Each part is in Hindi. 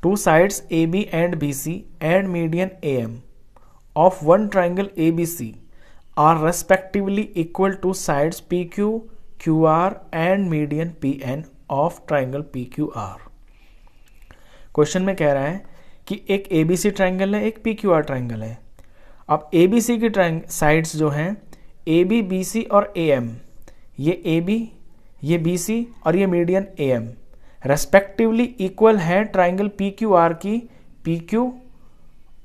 Two sides AB and BC and median AM of one triangle ABC are respectively equal to sides PQ, QR and median PN of triangle PQR. Question में कह रहा है कि एक ABC ट्राइंगल है, एक PQR ट्राइंगल है. अब ABC की साइड्स जो हैं AB, BC और AM, ये AB, ये BC और ये मीडियन AM रेस्पेक्टिवली इक्वल है ट्राइंगल PQR की PQ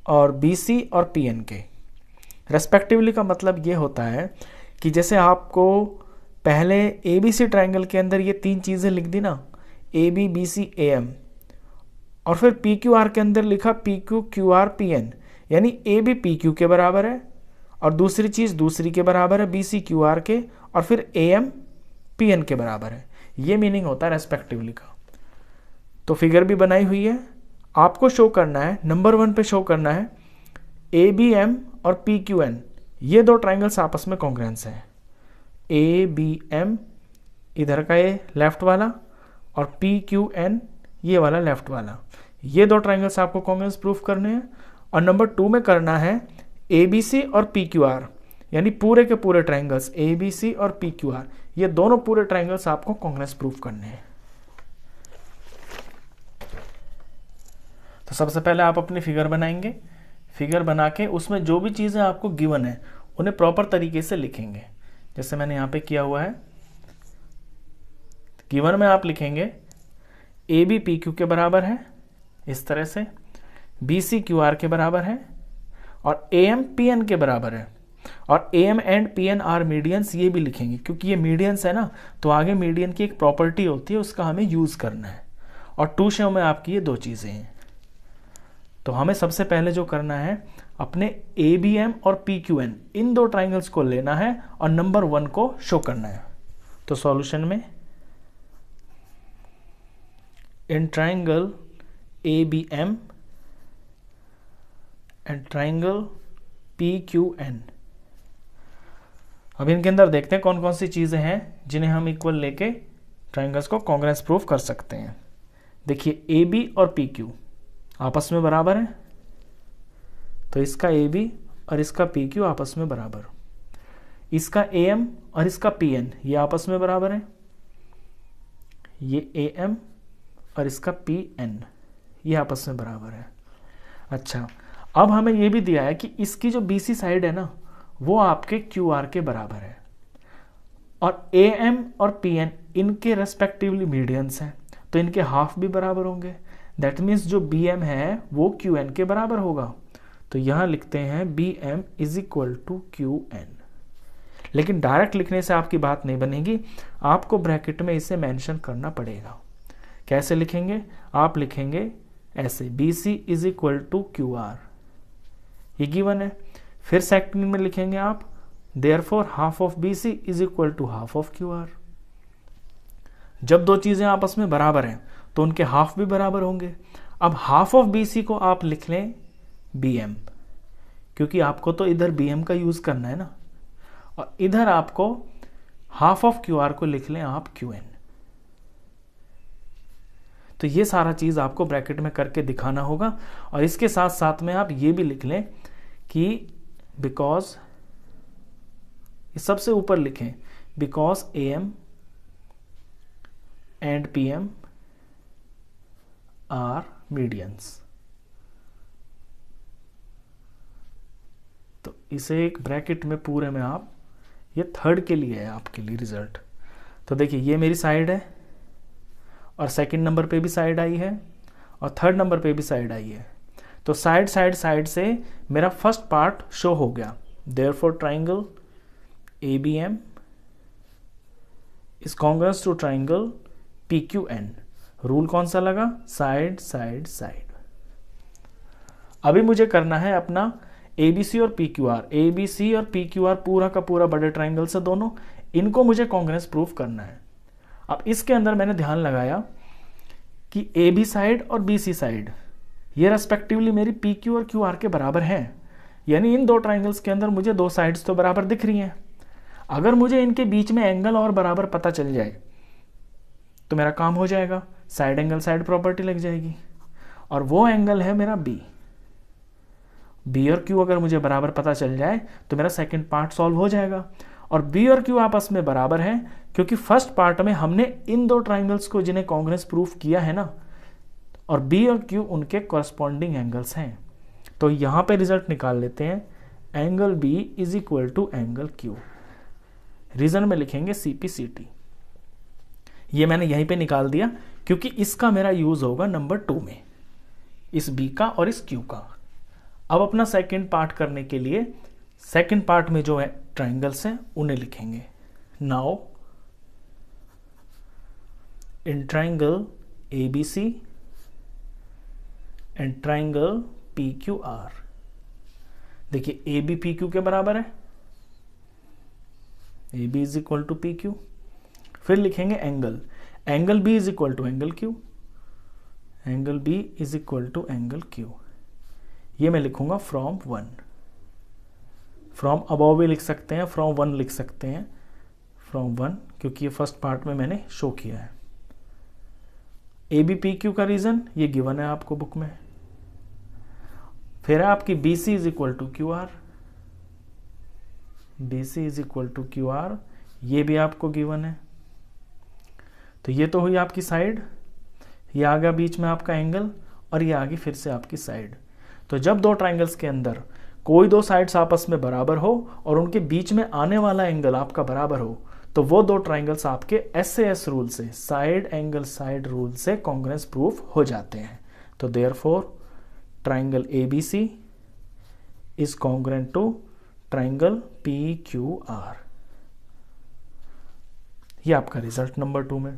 और BC और PN के. रेस्पेक्टिवली का मतलब ये होता है कि जैसे आपको पहले ABC ट्राइंगल के अंदर ये तीन चीज़ें लिख दी ना, AB, BC, AM, और फिर PQR के अंदर लिखा PQ, QR, PN, यानी AB PQ के बराबर है और दूसरी चीज़ दूसरी के बराबर है BC QR के, और फिर AM PN के बराबर है. ये मीनिंग होता है रेस्पेक्टिवली का. तो फिगर भी बनाई हुई है. आपको शो करना है, नंबर 1 पे शो करना है ABM और PQN, ये दो ट्राइंगल्स आपस में कॉन्ग्रुएंस हैं. ABM इधर का ये लेफ्ट वाला और PQN ये वाला लेफ्ट वाला, ये दो ट्राइंगल्स आपको कॉन्ग्रुएंस प्रूफ करने हैं. और नंबर 2 में करना है ABC और PQR, यानी पूरे के पूरे ट्राइंगल्स ABC और PQR, ये दोनों पूरे ट्राइंगल्स आपको कॉन्ग्रुएंस प्रूफ करने हैं. तो सबसे पहले आप अपनी फिगर बनाएंगे. फिगर बना के उसमें जो भी चीज़ें आपको गिवन है उन्हें प्रॉपर तरीके से लिखेंगे, जैसे मैंने यहाँ पे किया हुआ है. गिवन में आप लिखेंगे AB PQ के बराबर है इस तरह से, BC QR के बराबर है और AM PN के बराबर है. और AM and PN are medians, ये भी लिखेंगे क्योंकि ये मीडियंस है ना, तो आगे मीडियन की एक प्रॉपर्टी होती है, उसका हमें यूज़ करना है. और टू शेव में आपकी ये दो चीज़ें हैं. तो हमें सबसे पहले जो करना है अपने ABM और PQN इन दो ट्राइंगल्स को लेना है और नंबर 1 को शो करना है. तो सॉल्यूशन में in triangle ABM and triangle PQN, अब इनके अंदर देखते हैं कौन कौन सी चीज़ें हैं जिन्हें हम इक्वल लेके ट्राइंगल्स को कॉन्ग्रुएंस प्रूफ कर सकते हैं. देखिए AB और PQ आपस में बराबर है, तो इसका AB और इसका PQ आपस में बराबर. इसका AM और इसका PN ये आपस में बराबर है. ये AM और इसका PN ये आपस में बराबर है. अच्छा, अब हमें ये भी दिया है कि इसकी जो BC साइड है ना, वो आपके QR के बराबर है और AM और PN इनके रेस्पेक्टिवली मीडियंस हैं, तो इनके हाफ भी बराबर होंगे. दैट मीन्स जो BM है वो QN के बराबर होगा. तो यहाँ लिखते हैं BM is equal to QN. लेकिन डायरेक्ट लिखने से आपकी बात नहीं बनेगी, आपको ब्रैकेट में इसे मेंशन करना पड़ेगा. कैसे लिखेंगे? आप लिखेंगे ऐसे, BC is equal to QR, ये गिवन है. फिर सेकंड में लिखेंगे आप therefore half of BC is equal to half of QR. जब दो चीजें आपस में बराबर हैं तो उनके हाफ भी बराबर होंगे. अब हाफ ऑफ BC को आप लिख लें BM, क्योंकि आपको तो इधर BM का यूज करना है ना, और इधर आपको हाफ ऑफ QR को लिख लें आप QN. तो ये सारा चीज आपको ब्रैकेट में करके दिखाना होगा. और इसके साथ साथ में आप ये भी लिख लें कि बिकॉज, सबसे ऊपर लिखें because AM and PM are medians. तो इसे एक ब्रैकेट में पूरे में आप, ये थर्ड के लिए है आपके लिए रिजल्ट. तो देखिए ये मेरी साइड है और सेकंड नंबर पे भी साइड आई है और थर्ड नंबर पे भी साइड आई है. तो साइड साइड साइड से मेरा फर्स्ट पार्ट शो हो गया. Therefore triangle ABM is congruence to triangle PQN. Rule कौन सा लगा? Side side side. अभी मुझे करना है अपना ABC और PQR. ABC और PQR पूरा का पूरा बड़े ट्राइंगल से दोनों, इनको मुझे कॉन्ग्रुएंस प्रूफ करना है. अब इसके अंदर मैंने ध्यान लगाया कि AB साइड और BC साइड ये रेस्पेक्टिवली मेरी PQ और QR के बराबर हैं, यानी इन दो ट्राइंगल्स के अंदर मुझे दो साइड्स तो बराबर दिख रही हैं. अगर मुझे इनके बीच में एंगल और बराबर पता चल जाए तो मेरा काम हो जाएगा, साइड एंगल साइड प्रॉपर्टी लग जाएगी. और वो एंगल है मेरा बी। बी और क्यू अगर मुझे बराबर पता चल जाए तो मेरा सेकंड पार्ट सॉल्व हो जाएगा। और बी और क्यू आपस में बराबर हैं क्योंकि फर्स्ट पार्ट में हमने इन दो ट्राइंगल्स को जिन्हें कॉन्ग्रुएंस प्रूफ किया है ना, और बी और क्यू उनके कॉरस्पॉन्डिंग एंगल्स हैं। तो यहां पे रिजल्ट निकाल लेते हैं, angle B is equal to angle Q. Reason में लिखेंगे CP/CT। ये मैंने यहीं पे निकाल दिया क्योंकि इसका मेरा यूज होगा नंबर 2 में, इस बी का और इस क्यू का। अब अपना सेकंड पार्ट करने के लिए सेकंड पार्ट में जो है ट्राइंगल्स हैं उन्हें लिखेंगे। Now in triangle ABC and triangle PQR, देखिए AB PQ के बराबर है, AB is equal to PQ। फिर लिखेंगे angle B is equal to angle Q, angle B is equal to angle Q। ये मैं लिखूंगा फ्रॉम 1, फ्रॉम अबव भी लिख सकते हैं, फ्रॉम 1 लिख सकते हैं, फ्रॉम 1 क्योंकि ये फर्स्ट पार्ट में मैंने शो किया है। AB PQ का रीजन ये गिवन है आपको बुक में। फिर है आपकी BC is equal to QR, BC is equal to QR, ये भी आपको गिवन है। तो ये तो हुई आपकी साइड, ये आ गया बीच में आपका एंगल, और ये आ गई फिर से आपकी साइड। तो जब दो ट्राइंगल्स के अंदर कोई दो साइड्स आपस में बराबर हो और उनके बीच में आने वाला एंगल आपका बराबर हो, तो वो दो ट्राइंगल्स आपके SAS रूल से, साइड एंगल साइड रूल से कॉन्ग्रुएंस प्रूफ हो जाते हैं। तो therefore triangle ABC is congruent to triangle PQR। ये आपका रिजल्ट नंबर 2 में।